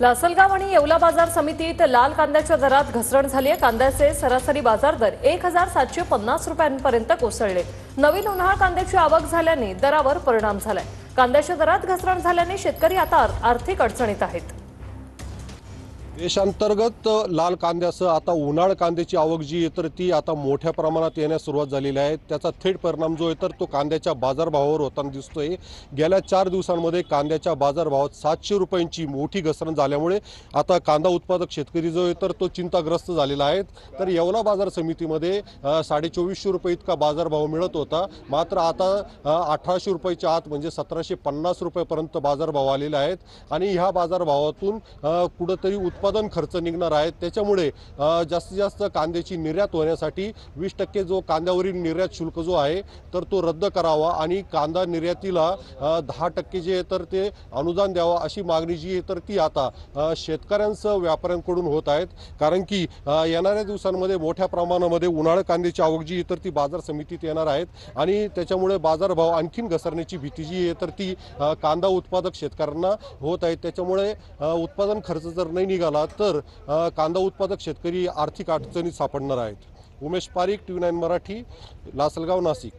लासलगाव आणि येवला बाजार समितीत लाल कांद्याच्या दरात घसरण झाली आहे। कांद्याचे सरासरी बाजार दर 1750 रुपयांपर्यंत कोसळले। नवीन उन्हाळ कांद्याची आवक झाल्याने दरावर परिणाम झालाय। कांद्याच्या दरात घसरण झाल्याने शेतकरी आता आर्थिक अडचणीत आहेत। देशांतर्गत लाल कांद्यासह आता उन्हाळ कांद्याची आवक जी आहे तर ती आता मोठ्या प्रमाणात येण्यास सुरुवात झालेली आहे। त्याचा थेट परिणाम जो आहे तर तो कांद्याच्या बाजारभावावर होताना दिसतोय। गेल्या 4 दिवसांमध्ये कांद्याच्या बाजारभावात 700 रुपयांची मोठी घसरण झाल्यामुळे आता कांदा उत्पादक शेतकरी जो आहे तर तो चिंताग्रस्त झालेला आहे। तर येवला बाजार समितीमध्ये 2450 रुपये इतका बाजारभाव मिळत होता, मात्र आता 1800 रुपयाच्या आत म्हणजे 1750 रुपयापर्यंत बाजारभाव आलेले आहेत आणि ह्या बाजारभावातून कुठेतरी उत्पादन खर्च निघणार आहे। त्याच्यामुळे जास्तीत जास्त कांद्याची निर्यात होण्यासाठी 20% जो कांद्यावरील निर्यात शुल्क जो आहे तर तो रद्द करावा आणि कांदा निर्यातीला 10% जे तर ते अनुदान द्यावा अशी मागणी जी आहे तर ती आता शेतकऱ्यांसह व्यापाऱ्यांकडून होत आहेत। कारण की येणाऱ्या दिवसांमध्ये मोठ्या प्रमाणामध्ये उन्हाळ कांद्याची आवक जी तर ती बाजार समितीत येणार आहेत आणि त्याच्यामुळे बाजारभाव आणखीन घसरण्याची भीती जी आहे तर ती कांदा उत्पादक शेतकऱ्यांना होत आहे। त्याच्यामुळे उत्पादन खर्च जर नाही निघाला तर कांदा उत्पादक शेतकरी आर्थिक अडचणीत सापडणार आहेत। उमेश पारिक, TV9 मराठी, लासलगाव, नाशिक।